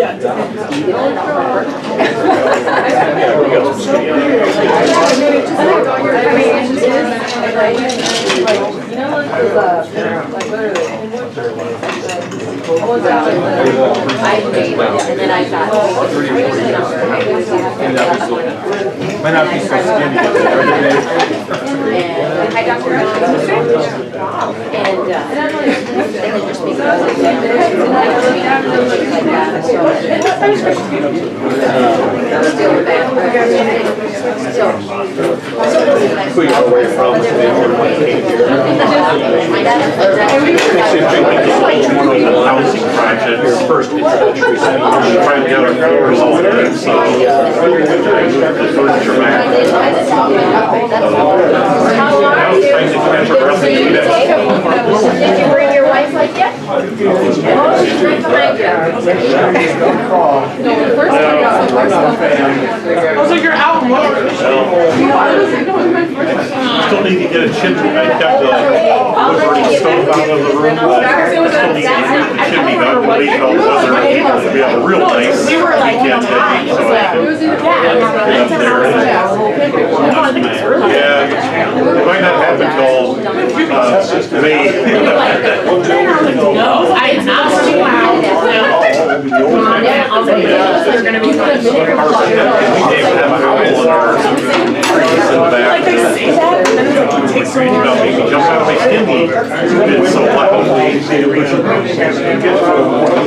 And then I thought, might not be so skinny. hi, Dr. And then just because like that, so still bad. Who you away from? Housing projects. First introductory session. Trying to get our floors all there. So the furniture back. How are you? Did you bring your wife like that? Oh, she's right behind you. No, the first one. Oh, so you're out more. Still need to get a chimney. I kept the wood-burning stove out of the room. Still need to get the chimney back to leave it all weather. We have a real nice weekend heavy, so I can get up there. Yeah, it might not happen until May. No, I am not too loud. They're going to be Carson, we have a howl in our trees in the back. like they say that, and then it takes so long. Maybe jump out of my skinny. It's so loudly.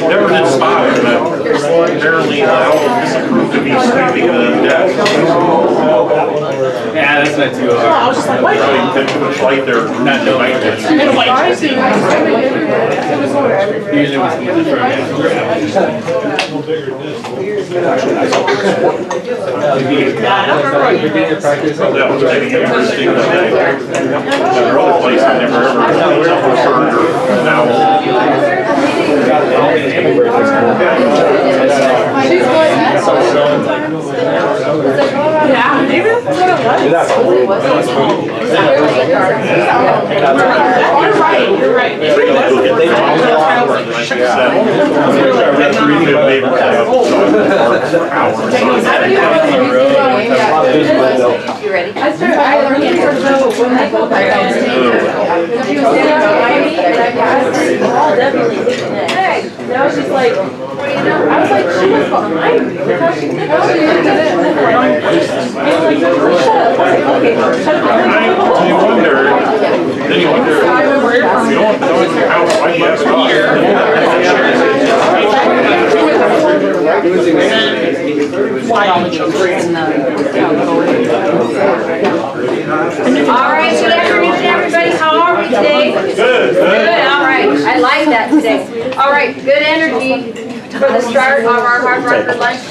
Never did spot it, but apparently the owl disapproved of me sleeping in the deck. Yeah, that's not too hard. I was just like, what? Probably had too much light there. Not no light. Usually was in the front. Yeah, I don't remember what you did. That was maybe interesting. There are other places I never ever heard an owl. Yeah, maybe that's what it was. You're right. You ready? I learned when I go back and I was just like, I was like, she was behind me. How she did it? You wonder, then you wonder, you don't know if your house might have a All right, good afternoon, everybody. How are we today? Good. All right. I like that today. All right, good energy for the start of our Hardrocker Lunch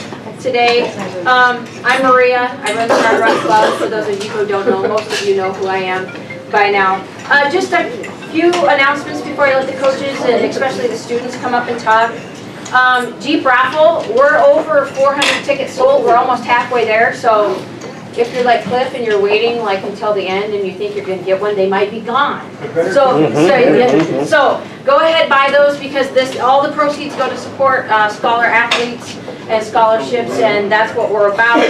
today. I'm Maria. I run the Hardrock Club. For those of you who don't know, most of you know who I am by now. Just a few announcements before I let the coaches and especially the students come up and talk. Jeep raffle, we're over 400 tickets sold. We're almost halfway there, so if you're like Cliff and you're waiting like until the end and you think you're going to get one, they might be gone. So go ahead, buy those because all the proceeds go to support scholar athletes and scholarships, and that's what we're about.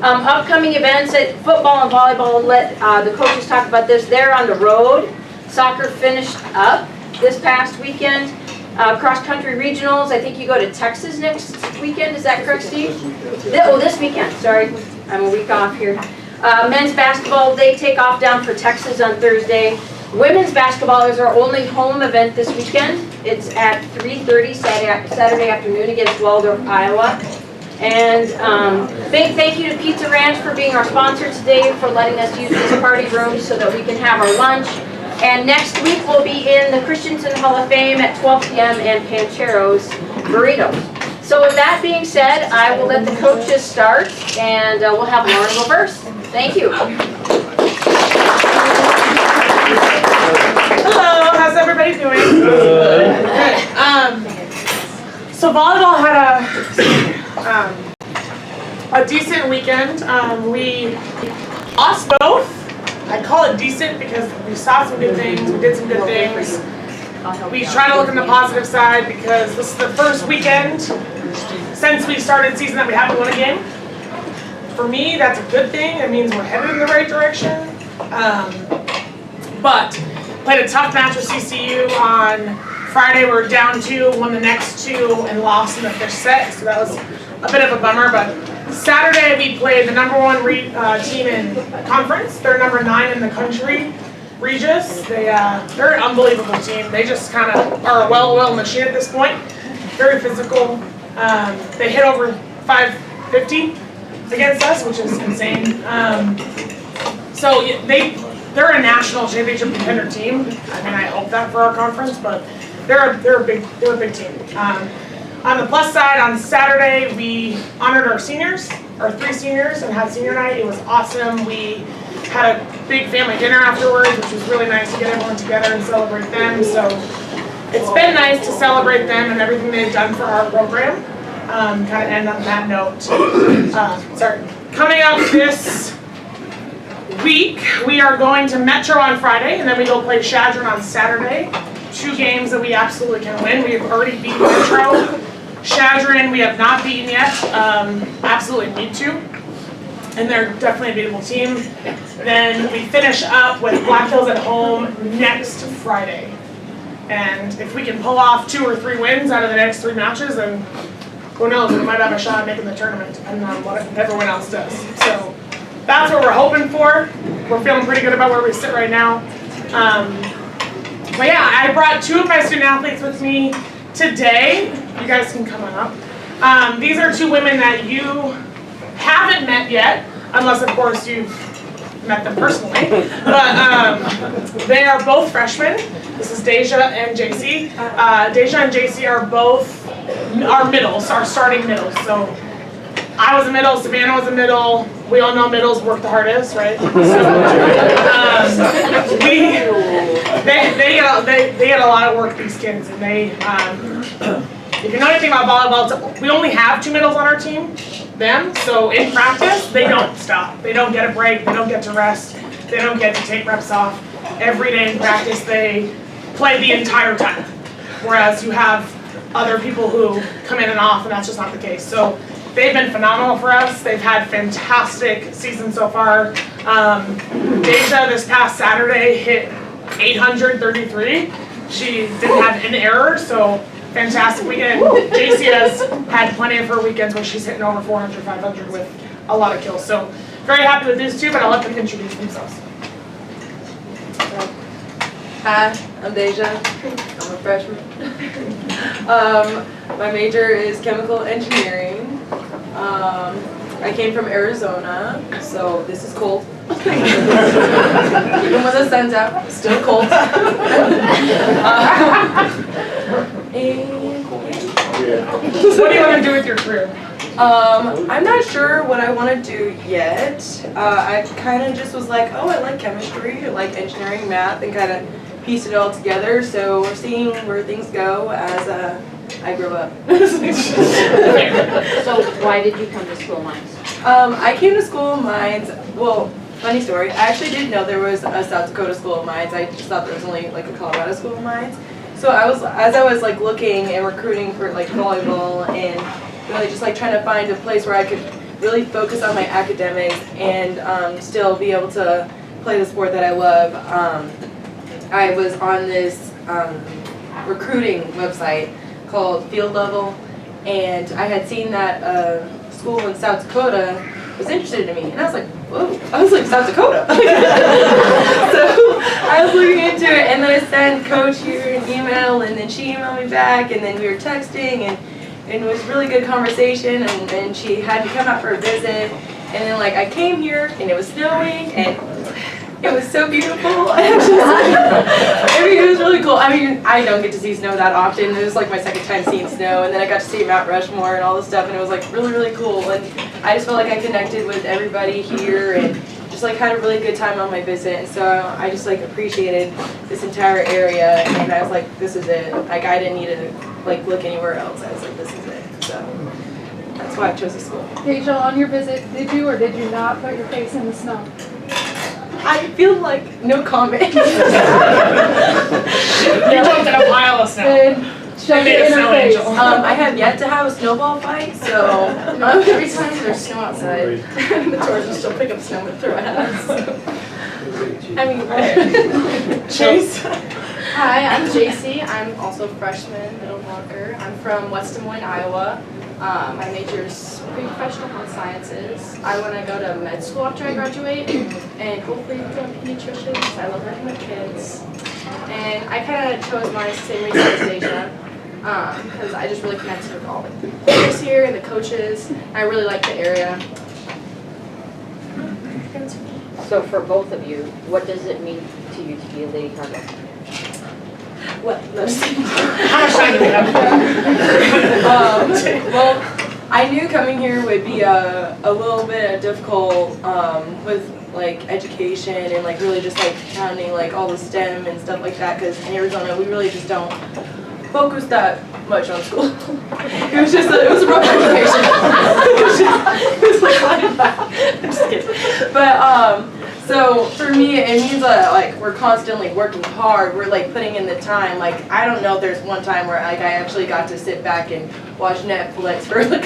Upcoming events at football and volleyball, let the coaches talk about this. They're on the road. Soccer finished up this past weekend. Cross-country regionals, I think you go to Texas next weekend, is that correct, Steve? This weekend, sorry, I'm a week off here. Men's basketball, they take off down for Texas on Thursday. Women's basketball is our only home event this weekend. It's at 3:30 Saturday afternoon against Waldorf, Iowa. And big thank you to Pizza Ranch for being our sponsor today, for letting us use this party room so that we can have our lunch. And next week we'll be in the Christensen Hall of Fame at 12 p.m. and Panchero's Burritos. So with that being said, I will let the coaches start, and we'll have Lauren go first. Thank you. Hello, how's everybody doing? Good. So volleyball had a decent weekend. We lost both. I call it decent because we saw some good things, we did some good things. We try to look on the positive side because this is the first weekend since we started season that we haven't won a game. For me, that's a good thing. It means we're headed in the right direction. But played a tough match with CCU on Friday. We were down 2, won the next 2, and lost in the 5th set. So that was a bit of a bummer. But Saturday we played the #1 team in conference. They're number 9 in the country. Regis. They're an unbelievable team. They just kind of are a well-oiled machine at this point. Very physical. They hit over 550 against us, which is insane. So they're a national championship contender team. I mean, I hope that for our conference, but they're a big team. On the plus side, on Saturday we honored our seniors, our 3 seniors, and had senior night. It was awesome. We had a big family dinner afterwards, which was really nice to get everyone together and celebrate them. So it's been nice to celebrate them and everything they've done for our program. Kind of end on that note. Coming up this week, we are going to Metro on Friday, and then we go play Shadron on Saturday. 2 games that we absolutely can win. We have already beaten Metro. Shadron we have not beaten yet. Absolutely need to. And they're definitely a beatable team. Then we finish up with Black Hills at home next Friday. And if we can pull off 2 or 3 wins out of the next 3 matches, then who knows, we might have a shot at making the tournament, depending on what everyone else does. So that's what we're hoping for. We're feeling pretty good about where we sit right now. But yeah, I brought 2 of my student athletes with me today. You guys can come on up. These are 2 women that you haven't met yet, unless of course you've met them personally. But they are both freshmen. This is Dejah and Jacey. Dejah and Jacey are both our middles, our starting middles. So I was a middle, Savannah was a middle. We all know middles work the hardest, right? So, they get a lot of work, these kids, and they, if you know anything about volleyball, we only have 2 middles on our team, them. So in practice, they don't stop. They don't get a break. They don't get to rest. They don't get to take reps off. Every day in practice, they play the entire time. Whereas you have other people who come in and off, and that's just not the case. So they've been phenomenal for us. They've had fantastic seasons so far. Dejah this past Saturday hit 833. She didn't have an error, so fantastic weekend. Jacey has had plenty of her weekends where she's hitting over 400, 500 with a lot of kills. So very happy with these 2, but I'll let them introduce themselves. Hi, I'm Dejah. I'm a freshman. My major is chemical engineering. I came from Arizona, so this is cold. Even when the sun's out, it's still cold. What do you want to do with your career? I'm not sure what I want to do yet. I kind of just was like, oh, I like chemistry, I like engineering, math, and kind of pieced it all together. So we're seeing where things go as I grow up. So why did you come to School Mines? I came to School of Mines, well, funny story, I actually didn't know there was a South Dakota School of Mines. I just thought there was only like a Colorado School of Mines. So as I was like looking and recruiting for like volleyball and really just like trying to find a place where I could really focus on my academics and still be able to play the sport that I love, I was on this recruiting website called Field Level, and I had seen that school in South Dakota was interested in me, and I was like, whoa, I was like, South Dakota. So I was looking into it, and then I sent Coach here an email, and then she emailed me back, and then we were texting, and it was a really good conversation, and then she had me come out for a visit, and then like I came here, and it was snowing, and it was so beautiful. I mean, it was really cool. I mean, I don't get to see snow that often. It was like my second time seeing snow, and then I got to see Mount Rushmore and all this stuff, and it was like really, really cool. And I just felt like I connected with everybody here, and just like had a really good time on my visit. And so I just like appreciated this entire area, and I was like, this is it. Like I didn't need to like look anywhere else. I was like, this is it. So that's why I chose the school. Dejah, on your visit, did you or did you not put your face in the snow? I feel like no comment. You jumped in a pile of snow. Did Shut made the a snow interface. angel. I have yet to have a snowball fight, so Every time there's snow outside, the tourists will still pick up snow and throw it at us. I mean, Chase. hi, I'm Jacey. I'm also a freshman, middle blocker. I'm from West Des Moines, Iowa. My major is pre-professional health sciences. I want to go to med school after I graduate and hopefully become a pediatrician because I love working with kids. And I kind of chose mine the same reason as Dejah. Because I just really connected with all the players here and the coaches. I really like the area. So for both of you, what does it mean to you to be a Lady Hardrock? what? How much time do we have? Well, I knew coming here would be a little bit difficult with like education and like really just like counting like all the STEM and stuff like that because in Arizona we really just don't focus that much on school. It was a rough education. it was like I'm just kidding. But so for me it means that like we're constantly working hard. We're like putting in the time. Like I don't know if there's one time where like I actually got to sit back and watch Netflix for like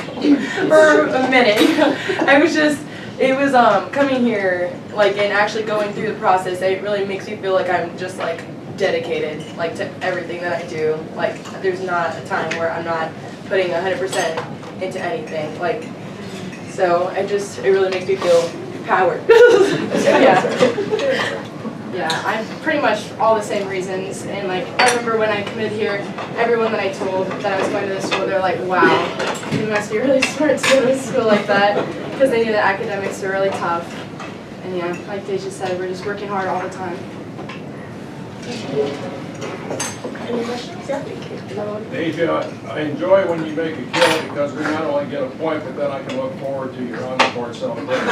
for a minute. It was coming here like and actually going through the process. It really makes me feel like I'm just like dedicated like to everything that I do. Like there's not a time where I'm not putting 100% into anything. Like so it really makes me feel empowered. Yeah, I'm pretty much all the same reasons. And like I remember when I committed here, everyone that I told that I was going to this school, they're like, wow, you must be really smart to go to a school like that. Because they knew that academics are really tough. And yeah, like Dejah said, we're just working hard all the time. Any questions? Yeah. Dejah, I enjoy when you make a kill because we not only get a point, but then I can look forward to your on-the-court celebration.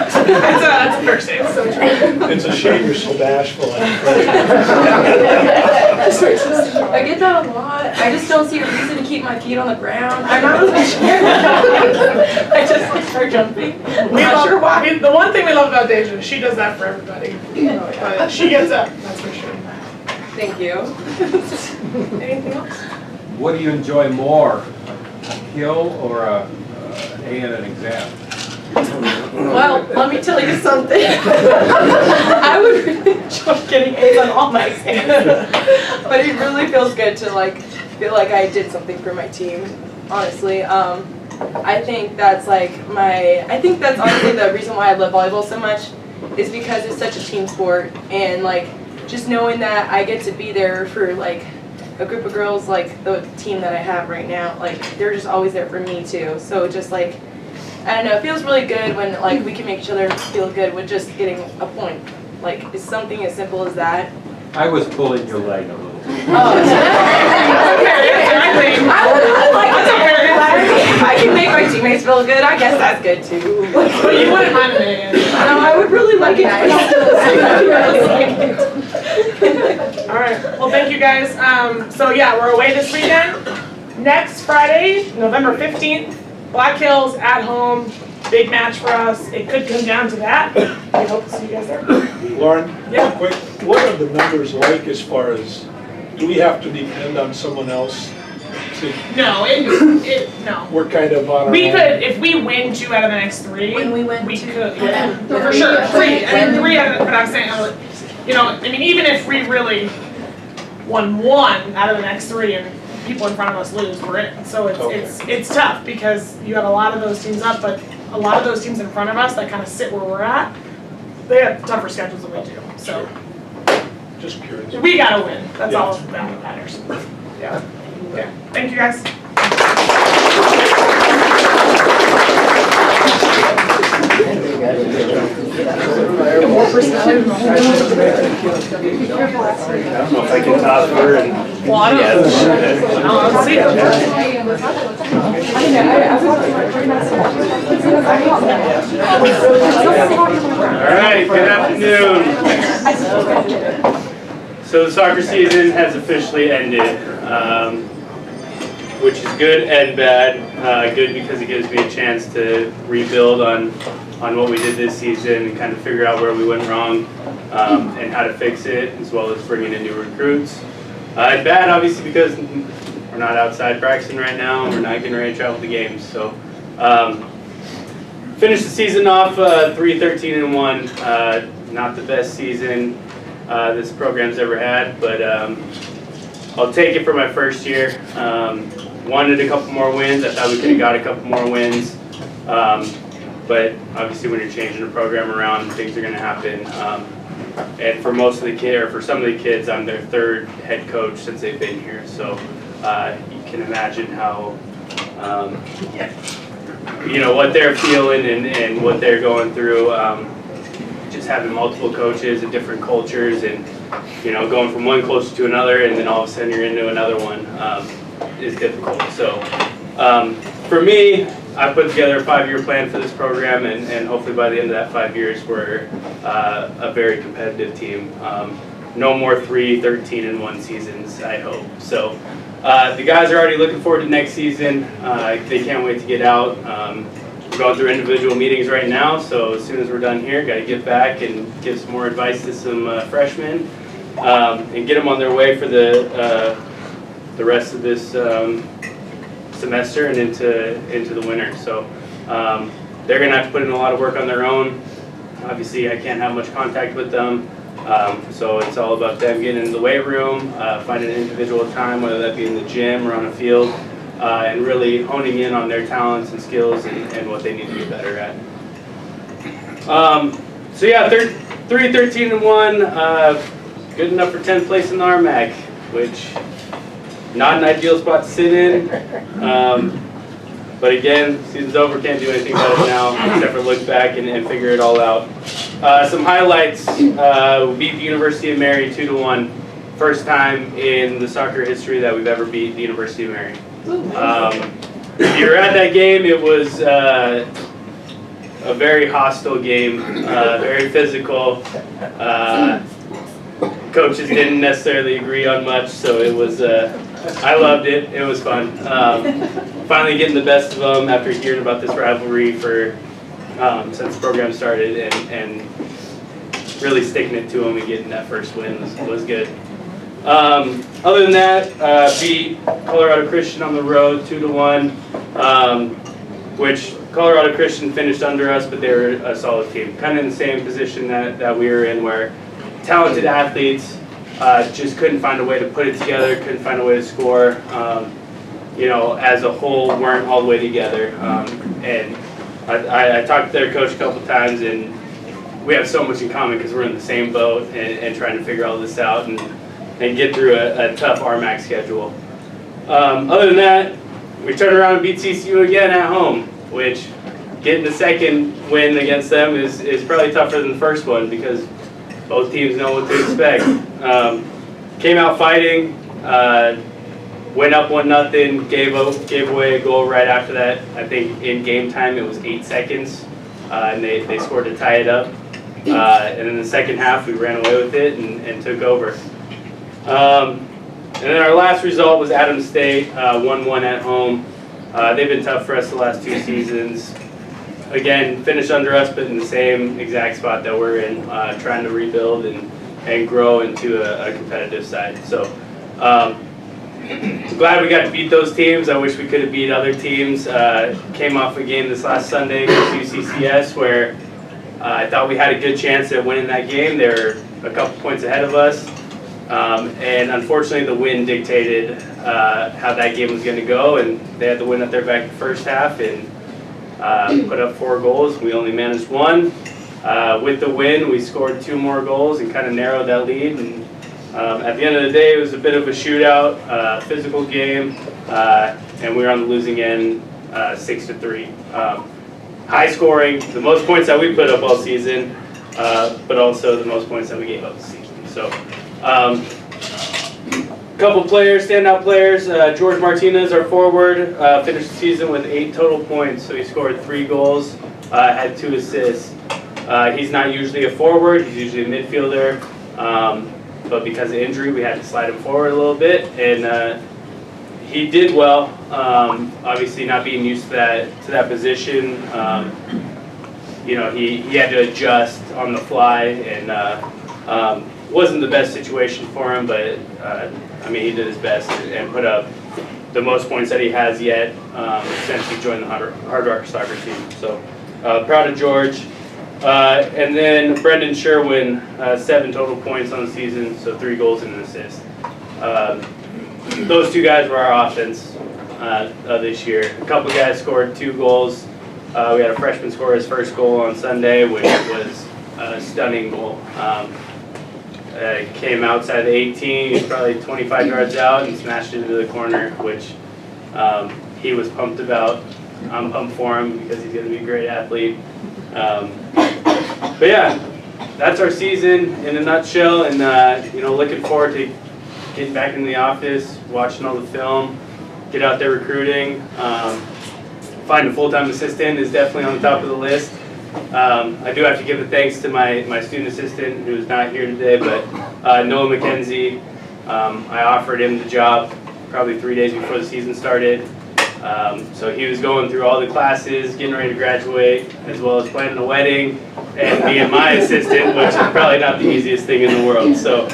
That's a fair statement. So true. It's a shame you're so bashful. I get that a lot. I just don't see a reason to keep my feet on the ground. I'm not really sure. I just like start jumping. We love, sure why. The one thing we love about Dejah is she does that for everybody. But she gets up, that's for sure. Thank you. Anything else? What do you enjoy more, a kill or a A in an exam? Well, let me tell you something. I would really enjoy getting A's on all my exams. But it really feels good to like feel like I did something for my team, honestly. I think that's honestly the reason why I love volleyball so much is because it's such a team sport and like just knowing that I get to be there for like a group of girls like the team that I have right now, like they're just always there for me too. So just like, I don't know, it feels really good when like we can make each other feel good with just getting a point. Like it's something as simple as that. I was pulling your leg a little bit. If I can make my teammates feel good, I guess that's good too. But you wouldn't mind it. No, I would really like it. All right. Well, thank you guys. So yeah, we're away this weekend. Next Friday, November 15th, Black Hills at home. Big match for us. It could come down to that. We hope to see you guys there. Lauren, Yeah. quick, what are the numbers like as far as, do we have to depend on someone else to, No, no. we're kind of on our We own? could, if we win 2 out of the next 3, When we win we 2. could, yeah, for sure. 3, I mean 3 out of the, but I'm saying, you know, I mean even if we really won 1 out of the next 3 and people in front of us lose, we're in. So it's tough because you have a lot of those teams up, but a lot of those teams in front of us that kind of sit where we're at, they have tougher schedules than we do. So Just curious. we gotta win. That's all that matters. Yeah. Yeah. Thank you guys. I don't know if I can talk her and. Well, I don't see it. All right, good afternoon. So the soccer season has officially ended, which is good and bad. Good because it gives me a chance to rebuild on what we did this season and kind of figure out where we went wrong and how to fix it, as well as bringing in new recruits. Bad, obviously, because we're not outside practicing right now, and we're not getting ready to travel to games. So, finished the season off 3-13-1. Not the best season this program's ever had, but I'll take it for my first year. Wanted a couple more wins. I thought we could have got a couple more wins. But obviously when you're changing the program around, things are going to happen. And for most of the kids, or for some of the kids, I'm their third head coach since they've been here. So you can imagine how, what they're feeling and what they're going through. Just having multiple coaches and different cultures and, going from one culture to another and then all of a sudden you're into another one is difficult. So for me, I put together a 5-year plan for this program, and hopefully by the end of that 5 years, we're a very competitive team. No more 3-13-1 seasons, I hope. So the guys are already looking forward to next season. They can't wait to get out. We're going through individual meetings right now, so as soon as we're done here, got to get back and give some more advice to some freshmen and get them on their way for the rest of this semester and into the winter. So they're going to have to put in a lot of work on their own. Obviously, I can't have much contact with them, so it's all about them getting in the weight room, finding an individual time, whether that be in the gym or on a field, and really honing in on their talents and skills and what they need to be better at. So yeah, 3-13-1, good enough for 10th place in the RMAC, which not an ideal spot to sit in, but again, season's over, can't do anything about it now except for look back and figure it all out. Some highlights, we beat the University of Mary 2-1, first time in the soccer history that we've ever beat the University of Mary. If you were at that game, it was a very hostile game, very physical. Coaches didn't necessarily agree on much, so it was, I loved it. It was fun. Finally getting the best of them after hearing about this rivalry since the program started and really sticking it to them and getting that first win was good. Other than that, beat Colorado Christian on the road 2-1, which Colorado Christian finished under us, but they were a solid team. Kind of in the same position that we were in, where talented athletes just couldn't find a way to put it together, couldn't find a way to score. As a whole, weren't all the way together. And I talked to their coach a couple times, and we have so much in common because we're in the same boat and trying to figure all this out and get through a tough RMAC schedule. Other than that, we turned around and beat CCU again at home, which getting the second win against them is probably tougher than the first one because both teams know what to expect. Came out fighting, went up 1-0, gave away a goal right after that. I think in game time it was 8 seconds, and they scored to tie it up. And in the second half we ran away with it and took over. And then our last result was Adams State, 1-1 at home. They've been tough for us the last 2 seasons. Again, finished under us, but in the same exact spot that we're in, trying to rebuild and grow into a competitive side. So glad we got to beat those teams. I wish we could have beat other teams. Came off a game this last Sunday against UCCS where I thought we had a good chance at winning that game. They were a couple points ahead of us. And unfortunately the wind dictated how that game was going to go, and they had the wind at their back the first half and put up 4 goals. We only managed 1. With the win, we scored 2 more goals and kind of narrowed that lead. And at the end of the day, it was a bit of a shootout, physical game, and we were on the losing end 6-3. High scoring, the most points that we put up all season, but also the most points that we gave up this season. So, couple players, standout players. George Martinez, our forward, finished the season with 8 total points. So he scored 3 goals, had 2 assists. He's not usually a forward, he's usually a midfielder. But because of injury, we had to slide him forward a little bit. And he did well, obviously not being used to that position. He had to adjust on the fly, and wasn't the best situation for him, but I mean, he did his best and put up the most points that he has yet since he joined the Hardrocker soccer team. So proud of George. And then Brendan Sherwin, 7 total points on the season, so 3 goals and an assist. Those 2 guys were our offense this year. A couple guys scored 2 goals. We had a freshman score his first goal on Sunday, which was a stunning goal. Came outside the 18, he was probably 25 yards out and smashed it into the corner, which he was pumped about. I'm pumped for him because he's going to be a great athlete. But yeah, that's our season in a nutshell, and looking forward to getting back in the office, watching all the film, get out there recruiting. Finding a full-time assistant is definitely on the top of the list. I do have to give a thanks to my student assistant who's not here today, but Noah McKenzie. I offered him the job probably 3 days before the season started. So he was going through all the classes, getting ready to graduate, as well as planning a wedding, and being my assistant, which is probably not the easiest thing in the world. So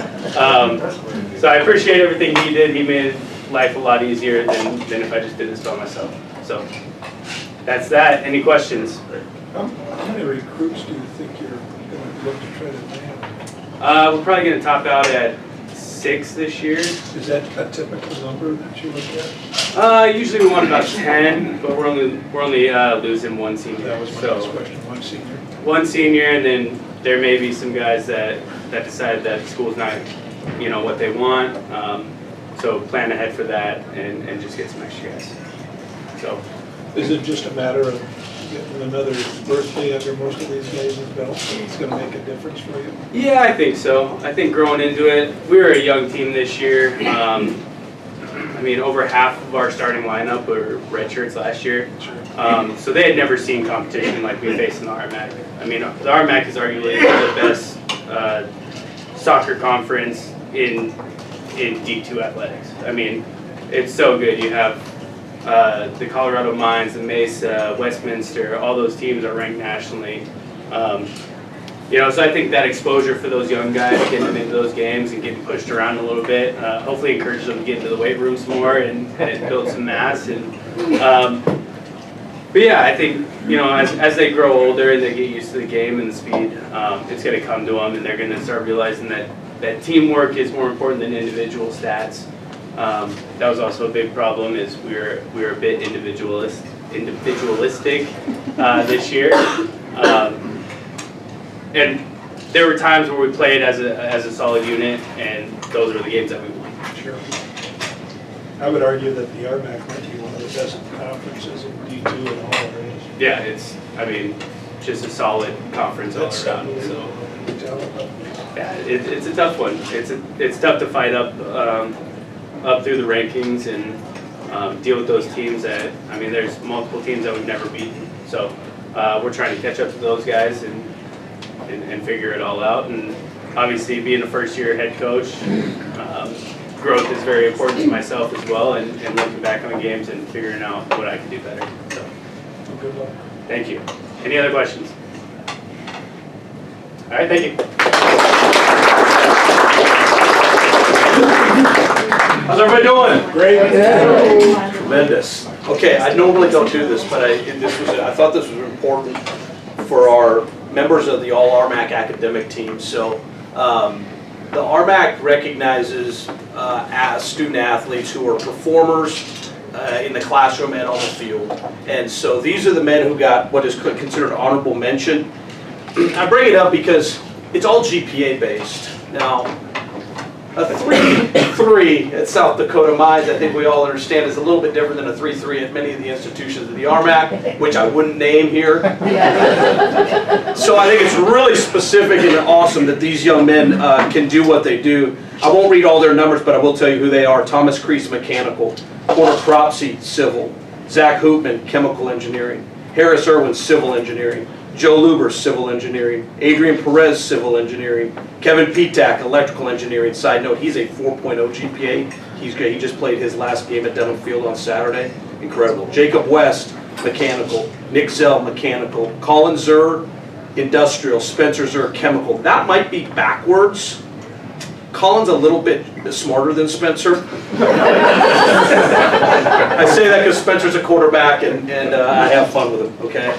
I appreciate everything he did. He made life a lot easier than if I just did this by myself. So that's that. Any questions? How many recruits do you think you're going to look to try to land? We're probably going to top out at 6 this year. Is that a typical number that you look at? Usually we want about 10, but we're only losing 1 senior. That was my next question. 1 senior. 1 senior, and then there may be some guys that decide that the school's not, what they want. So plan ahead for that and just get some extra guys. So. Is it just a matter of getting another birthday under most of these guys' belts? It's going to make a difference for you? Yeah, I think so. I think growing into it, we were a young team this year. I mean, over half of our starting lineup were redshirts last year. So they had never seen competition like we faced in the RMAC. I mean, the RMAC is arguably the best soccer conference in D2 athletics. I mean, it's so good. You have the Colorado Mines, the Mesa, Westminster, all those teams are ranked nationally. So I think that exposure for those young guys, getting them into those games and getting pushed around a little bit, hopefully encourages them to get into the weight rooms more and build some mass. But yeah, I think, as they grow older and they get used to the game and the speed, it's going to come to them, and they're going to start realizing that teamwork is more important than individual stats. That was also a big problem, is we were a bit individualistic this year. And there were times where we played as a solid unit, and those were the games that we won. Sure. I would argue that the RMAC might be one of the best conferences in D2 in all areas. Yeah, it's just a solid conference all around. So yeah, it's a tough one. It's tough to fight up through the rankings and deal with those teams that, there's multiple teams that we've never beaten. So we're trying to catch up to those guys and figure it all out. And obviously being a first-year head coach, growth is very important to myself as well, and looking back on the games and figuring out what I can do better. So, good luck. Thank you. Any other questions? All right, thank you. How's everybody doing? Great. Tremendous. Okay, I normally don't do this, but I thought this was important for our members of the All-RMAC academic team. So the RMAC recognizes student athletes who are performers in the classroom and on the field. And so these are the men who got what is considered honorable mention. I bring it up because it's all GPA based. Now, a 3.3 at South Dakota Mines, I think we all understand, is a little bit different than a 3.3 at many of the institutions of the RMAC, which I wouldn't name here. So I think it's really specific and awesome that these young men can do what they do. I won't read all their numbers, but I will tell you who they are. Thomas Crease, Mechanical. Porter Cropsey, Civil. Zach Hoopman, Chemical Engineering. Harris Irwin, Civil Engineering. Joe Luber, Civil Engineering. Adrian Perez, Civil Engineering. Kevin Petak, Electrical Engineering. Side note, he's a 4.0 GPA. He just played his last game at Denham Field on Saturday. Incredible. Jacob West, Mechanical. Nick Zell, Mechanical. Colin Zur, Industrial. Spencer Zur, Chemical. That might be backwards, Colin's a little bit smarter than Spencer. I say that because Spencer's a quarterback and I have fun with him, okay?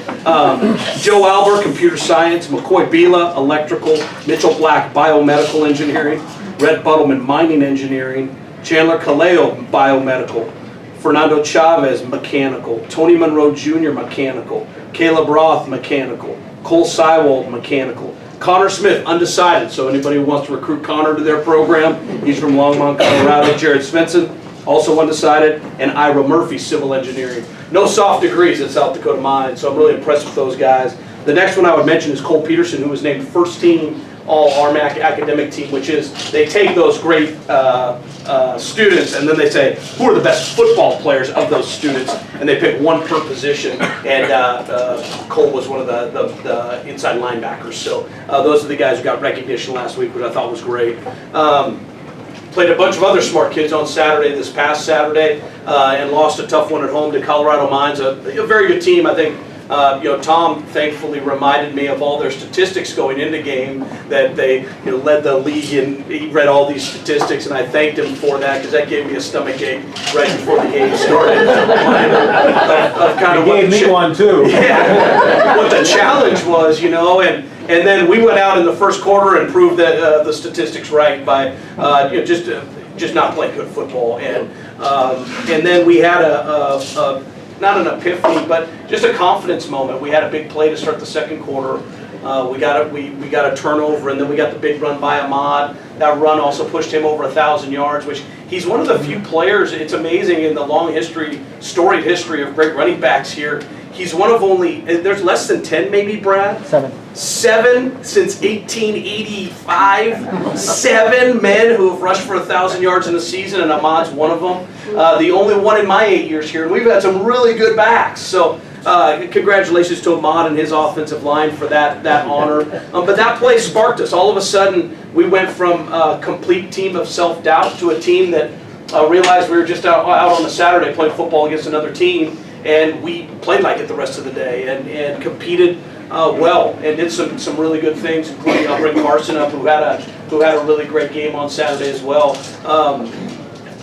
Joe Albert, computer science. McCoy Bila, electrical. Mitchell Black, biomedical engineering. Red Buttleman, mining engineering. Chandler Kaleo, biomedical. Fernando Chavez, mechanical. Tony Monroe Jr., mechanical. Caleb Roth, mechanical. Cole Seiwald, mechanical. Connor Smith, undecided, so anybody who wants to recruit Connor to their program, he's from Longmont, Colorado. Jared Svensson, also undecided. And Ira Murphy, civil engineering. No soft degrees at South Dakota Mines, so I'm really impressed with those guys. The next one I would mention is Cole Peterson, who was named first team All-RMAC academic team, which is they take those great students and then they say, who are the best football players of those students? And they pick one per position, and Cole was one of the inside linebackers. So those are the guys who got recognition last week, which I thought was great. Played a bunch of other smart kids on Saturday, this past Saturday, and lost a tough one at home to Colorado Mines, a very good team, I think. Tom thankfully reminded me of all their statistics going into game, that they led the league, and he read all these statistics, and I thanked him for that because that gave me a stomach ache right before the game started. Of kind of gave me one too. Yeah, what the challenge was, and then we went out in the first quarter and proved that the statistics right by just not playing good football, and then we had not an epiphany, but just a confidence moment. We had a big play to start the second quarter. We got a turnover, and then we got the big run by Ahmad. That run also pushed him over 1,000 yards, which he's one of the few players. It's amazing in the storied history of great running backs here. He's one of only, there's less than 10 maybe, Brad? 7 since 1885. 7 men who have rushed for 1,000 yards in a season, and Ahmad's one of them. The only one in my 8 years here, and we've had some really good backs. So congratulations to Ahmad and his offensive line for that honor. But that play sparked us. All of a sudden, we went from a complete team of self-doubt to a team that realized we were just out on a Saturday playing football against another team, and we played like it the rest of the day and competed well and did some really good things, including I'll bring Carson up, who had a really great game on Saturday as well.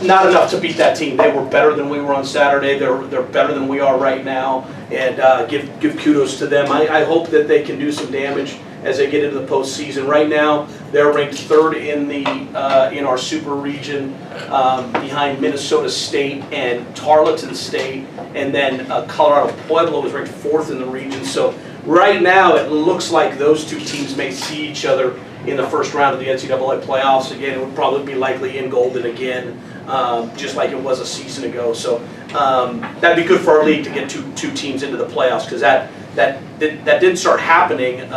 Not enough to beat that team. They were better than we were on Saturday. They're better than we are right now, and give kudos to them. I hope that they can do some damage as they get into the postseason. Right now, they're ranked 3rd in our super region, behind Minnesota State and Tarleton State, and then Colorado Pueblo is ranked 4th in the region. So right now, it looks like those two teams may see each other in the first round of the NCAA playoffs. Again, it would probably be likely in Golden again, just like it was a season ago. So that'd be good for our league to get two teams into the playoffs, because that didn't start happening.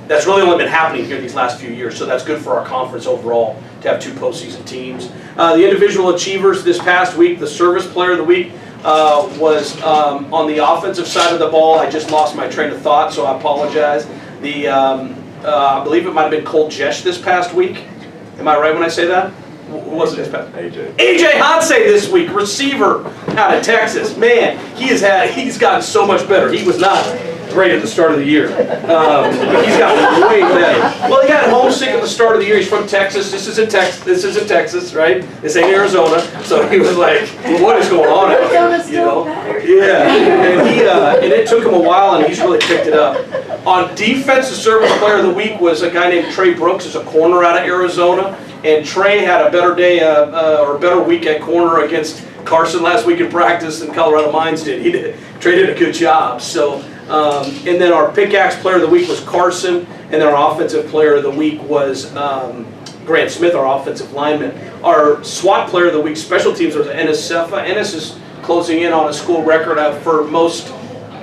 That's really only been happening here these last few years, so that's good for our conference overall to have 2 postseason teams. The individual achievers this past week, the service player of the week was on the offensive side of the ball. I just lost my train of thought, so I apologize. I believe it might have been Cole Jesh this past week. Am I right when I say that? Who was it this past? AJ Hanse this week, receiver out of Texas. Man, he's gotten so much better. He was not great at the start of the year. But he's gotten way better. Well, he got homesick at the start of the year. He's from Texas. This isn't Texas, right? This ain't Arizona. So he was like, well, what is going on out here? Yeah. And it took him a while, and he's really picked it up. On defense, the service player of the week was a guy named Trey Brooks, who's a corner out of Arizona. And Trey had a better day or a better week at corner against Carson last week in practice than Colorado Mines did. Trey did a good job. So, and then our pickaxe player of the week was Carson, and then our offensive player of the week was Grant Smith, our offensive lineman. Our SWAT player of the week, special teams, was Ennis Sefa. Ennis is closing in on a school record for most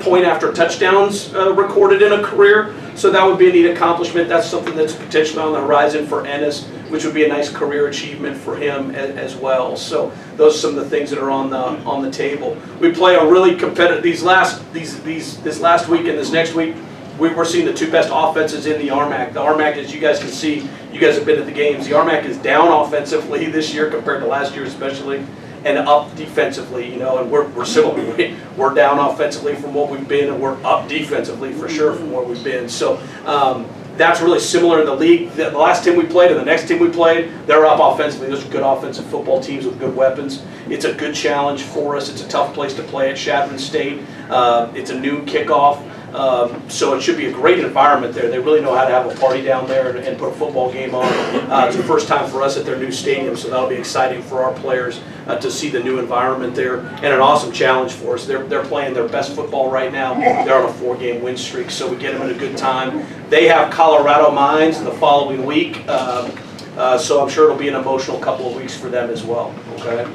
point after touchdowns recorded in a career. So that would be a neat accomplishment. That's something that's potentially on the horizon for Ennis, which would be a nice career achievement for him as well. So those are some of the things that are on the table. We play a really competitive this last week and this next week. We're seeing the 2 best offenses in the RMAC. The RMAC, as you guys can see, you guys have been at the games. The RMAC is down offensively this year compared to last year, especially, and up defensively. And we're similar. We're down offensively from what we've been, and we're up defensively for sure from where we've been. So that's really similar in the league. The last team we played and the next team we played, they're up offensively. Those are good offensive football teams with good weapons. It's a good challenge for us. It's a tough place to play at Chadron State. It's a new kickoff. So it should be a great environment there. They really know how to have a party down there and put a football game on. It's the first time for us at their new stadium, so that'll be exciting for our players to see the new environment there, and an awesome challenge for us. They're playing their best football right now. They're on a 4-game win streak, so we get them in a good time. They have Colorado Mines the following week, so I'm sure it'll be an emotional couple of weeks for them as well. Okay.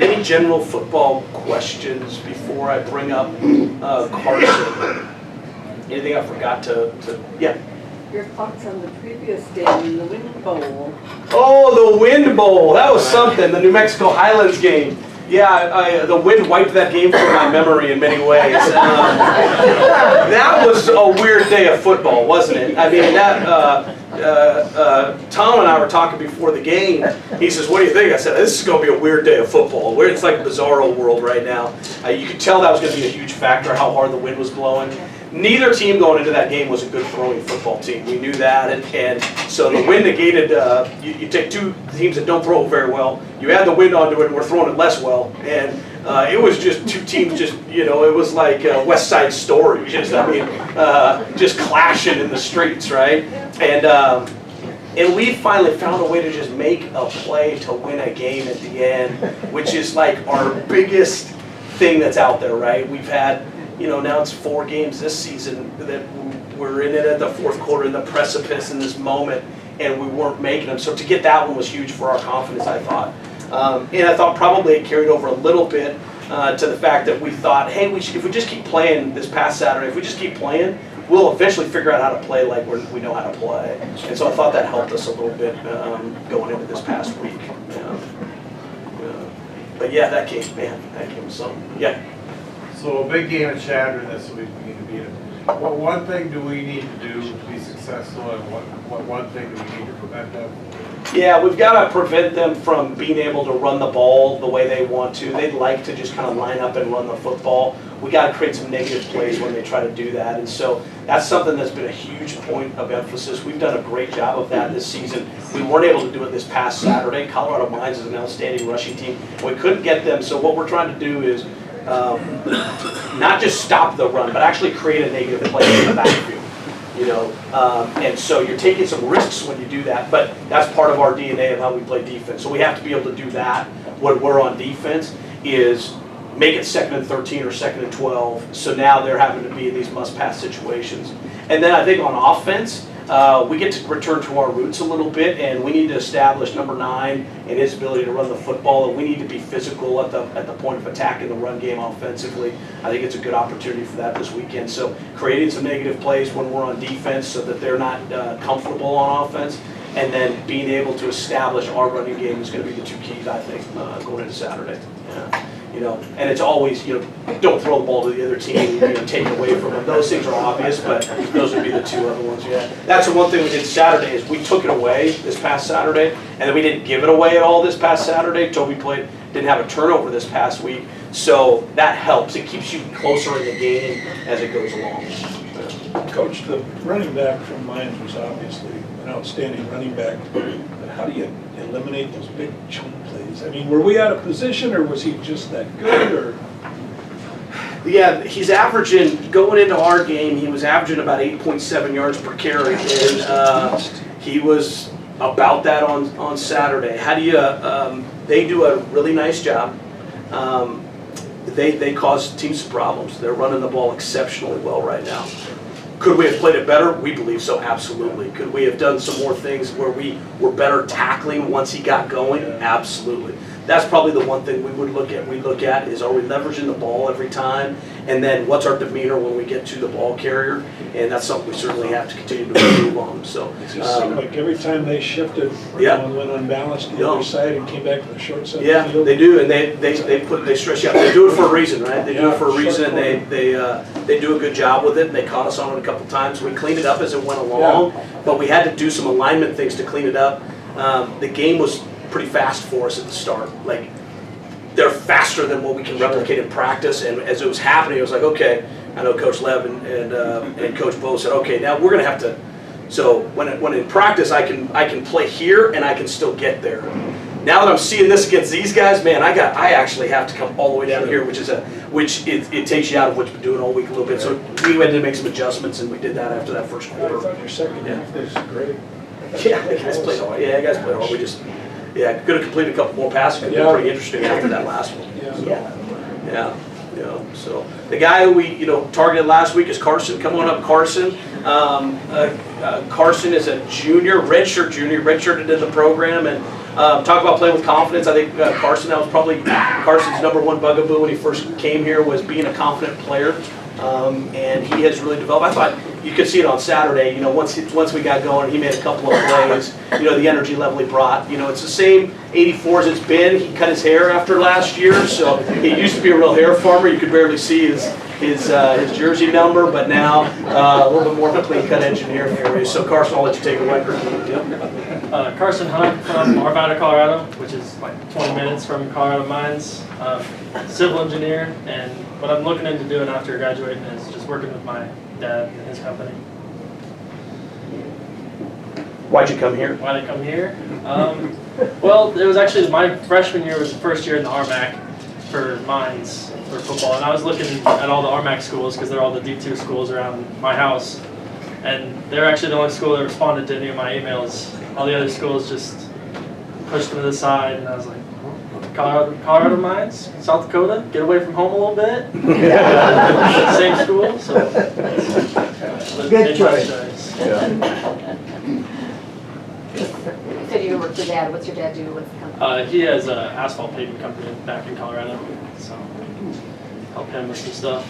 Any general football questions before I bring up Carson? Anything I forgot to yeah? Your thoughts on the previous game, the Wind Bowl? Oh, the Wind Bowl. That was something. The New Mexico Highlands game. Yeah, the wind wiped that game from my memory in many ways. That was a weird day of football, wasn't it? I mean, Tom and I were talking before the game. He says, "What do you think?" I said, "This is going to be a weird day of football. It's like a bizarro world right now." You could tell that was going to be a huge factor, how hard the wind was blowing. Neither team going into that game was a good throwing football team. We knew that, and so the wind negated, you take two teams that don't throw very well, you add the wind onto it, and we're throwing it less well, and it was just two teams just, it was like West Side Story, just clashing in the streets, right? And we finally found a way to just make a play to win a game at the end, which is like our biggest thing that's out there, right? We've had, now it's 4 games this season that we're in it at the fourth quarter in the precipice in this moment, and we weren't making them. So to get that one was huge for our confidence, I thought. And I thought probably it carried over a little bit to the fact that we thought, hey, if we just keep playing this past Saturday, if we just keep playing, we'll eventually figure out how to play like we know how to play. And so I thought that helped us a little bit going into this past week. But yeah, that game was something. Yeah. So a big game at Chadron this week, we need to beat it. What one thing do we need to do to be successful, and what one thing do we need to prevent them? Yeah, we've got to prevent them from being able to run the ball the way they want to. They'd like to just kind of line up and run the football. We got to create some negative plays when they try to do that, and so that's something that's been a huge point of emphasis. We've done a great job of that this season. We weren't able to do it this past Saturday. Colorado Mines is an outstanding rushing team. We couldn't get them, so what we're trying to do is not just stop the run, but actually create a negative play in the backfield. And so you're taking some risks when you do that, but that's part of our DNA of how we play defense. So we have to be able to do that when we're on defense, is make it 2nd and 13 or 2nd and 12. So now they're having to be in these must-pass situations. And then I think on offense, we get to return to our roots a little bit, and we need to establish number 9 and his ability to run the football, and we need to be physical at the point of attack in the run game offensively. I think it's a good opportunity for that this weekend. So creating some negative plays when we're on defense so that they're not comfortable on offense, and then being able to establish our running game is going to be the 2 keys, I think, going into Saturday. Yeah. And it's always, don't throw the ball to the other team, take it away from them. Those things are obvious, but those would be the 2 other ones, yeah. That's the one thing we did Saturday, is we took it away this past Saturday, and then we didn't give it away at all this past Saturday. Toby didn't have a turnover this past week, so that helps. It keeps you closer in the game as it goes along. Coach, the running back from Mines was obviously an outstanding running back, but how do you eliminate those big chunk plays? I mean, were we out of position, or was he just that good, or? Yeah, he's averaging, going into our game, he was averaging about 8.7 yards per carry, and he was about that on Saturday. How do you, they do a really nice job. They cause teams problems. They're running the ball exceptionally well right now. Could we have played it better? We believe so, absolutely. Could we have done some more things where we were better tackling once he got going? Absolutely. That's probably the one thing we would look at is, are we leveraging the ball every time? And then what's our demeanor when we get to the ball carrier? And that's something we certainly have to continue to improve on. So it just seemed like every time they shifted, one went unbalanced to the other side and came back to the short side of the field. They do, and they stretch out. They do it for a reason, right? They do it for a reason, and they do a good job with it. And they caught us on it a couple times. We cleaned it up as it went along, but we had to do some alignment things to clean it up. The game was pretty fast for us at the start. Like, they're faster than what we can replicate in practice, and as it was happening, it was like, okay, I know Coach Lev and Coach Bo said, okay, now we're going to have to So when in practice, I can play here and I can still get there. Now that I'm seeing this against these guys, man, I actually have to come all the way down here, which it takes you out of what you've been doing all week a little bit. So we had to make some adjustments, and we did that after that first I quarter. thought your second half was great. Yeah, the guys played hard. Yeah, the guys played hard. We just, could have completed a couple more passes. Could have been pretty interesting after that last one. Yeah. So the guy who we targeted last week is Carson. Come on up, Carson. Carson is a redshirted in the program, and talk about playing with confidence. I think Carson, that was probably Carson's number one bugaboo when he first came here, was being a confident player, and he has really developed. I thought you could see it on Saturday. Once we got going, he made a couple of plays. The energy level he brought. It's the same 84 as it's been. He cut his hair after last year, so he used to be a real hair farmer. You could barely see his jersey number, but now a little bit more of a clean-cut engineer for you. So Carson, I'll let you take a record. Carson Hunt from Arvada, Colorado, which is like 20 minutes from Colorado Mines. Civil engineer, and what I'm looking into doing after graduating is just working with my dad and his company. Why'd you come here? Why'd I come here? Well, it was actually my freshman year was the first year in the RMAC for mines for football, and I was looking at all the RMAC schools because they're all the D2 schools around my house, and they're actually the only school that responded to any of my emails. All the other schools just pushed them to the side, and I was like, Colorado Mines, South Dakota, get away from home a little bit. Same school, so good choice. You said you worked for Dad. What's your dad do with the company? He has an asphalt paving company back in Colorado, so help him with some stuff.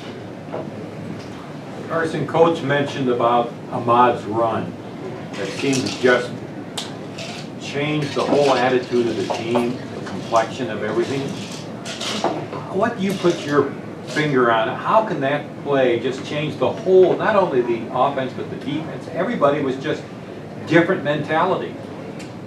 Carson, Coach mentioned about Ahmad's run. That seemed to just change the whole attitude of the team, the complexion of everything. What do you put your finger on? How can that play just change the whole, not only the offense, but the defense? Everybody was just different mentality.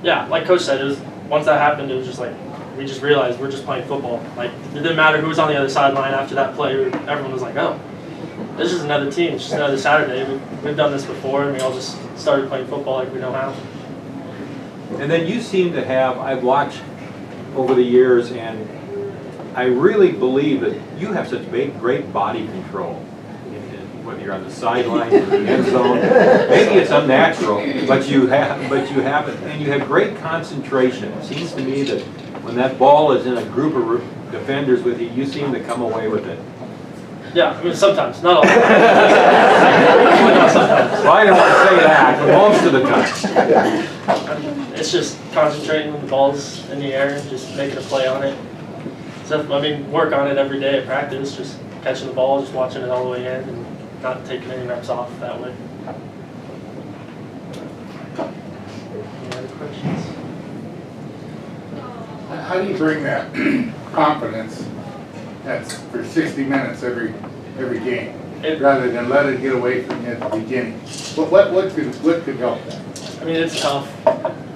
Yeah, like Coach said, once that happened, it was just like, we just realized we're just playing football. Like, it didn't matter who was on the other sideline after that play. Everyone was like, oh, this is another team. It's just another Saturday. We've done this before, and we all just started playing football like we know how. And then you seem to have, I've watched over the years, and I really believe that you have such great body control. Whether you're on the sideline or the end zone, maybe it's unnatural, but you have it, and you have great concentration. It seems to me that when that ball is in a group of defenders with you, you seem to come away with it. Yeah, I mean sometimes, not all the time. Not sometimes. Well, I don't want to say that, but most of the time. It's just concentrating when the ball's in the air and just making a play on it. So, I mean, work on it every day at practice, just catching the ball, just watching it all the way in, and not taking any reps off that way. Any other questions? How do you bring that confidence that's for 60 minutes every game, rather than let it get away from you at the beginning? What could help that? I mean, it's tough,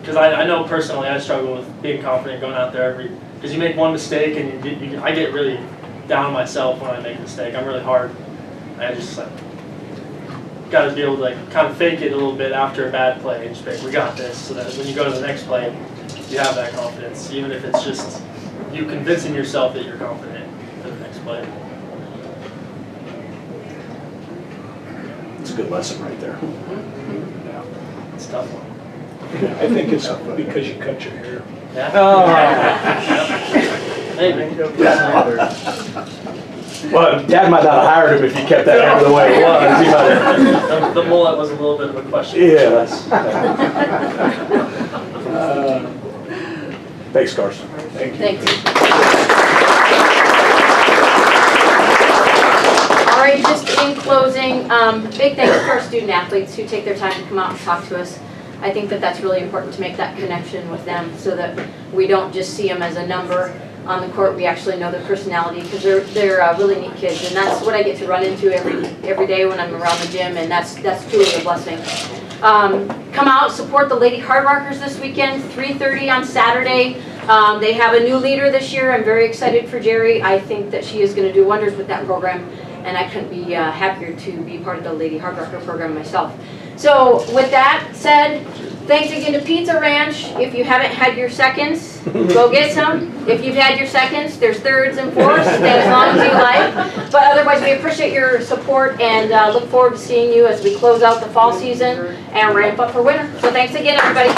because I know personally I struggle with being confident going out there because you make one mistake and I get really down on myself when I make a mistake. I'm really hard. I just got to be able to kind of fake it a little bit after a bad play and just be like, we got this, so that when you go to the next play, you have that confidence, even if it's just you convincing yourself that you're confident for the next play. It's a good lesson right there. Yeah, it's a tough one. I think it's because you cut your hair. Yeah. Oh. Maybe. Well, Dad might not have hired him if he kept that hair the way it was. He might have. The mullet was a little bit of a question. Yeah. Thanks, Carson. Thank you. Thank you. All right, just in closing, big thanks to our student athletes who take their time to come out and talk to us. I think that that's really important to make that connection with them so that we don't just see them as a number on the court. We actually know their personality because they're really neat kids, and that's what I get to run into every day when I'm around the gym, and that's truly a blessing. Come out, support the Lady Hardrockers this weekend, 3:30 on Saturday. They have a new leader this year. I'm very excited for Jerry. I think that she is going to do wonders with that program, and I couldn't be happier to be part of the Lady Hardrocker program myself. So with that said, thanks again to Pizza Ranch. If you haven't had your seconds, go get some. If you've had your seconds, there's thirds and fourths, stay as long as you like. But otherwise, we appreciate your support and look forward to seeing you as we close out the fall season and ramp up for winter. So thanks again, everybody.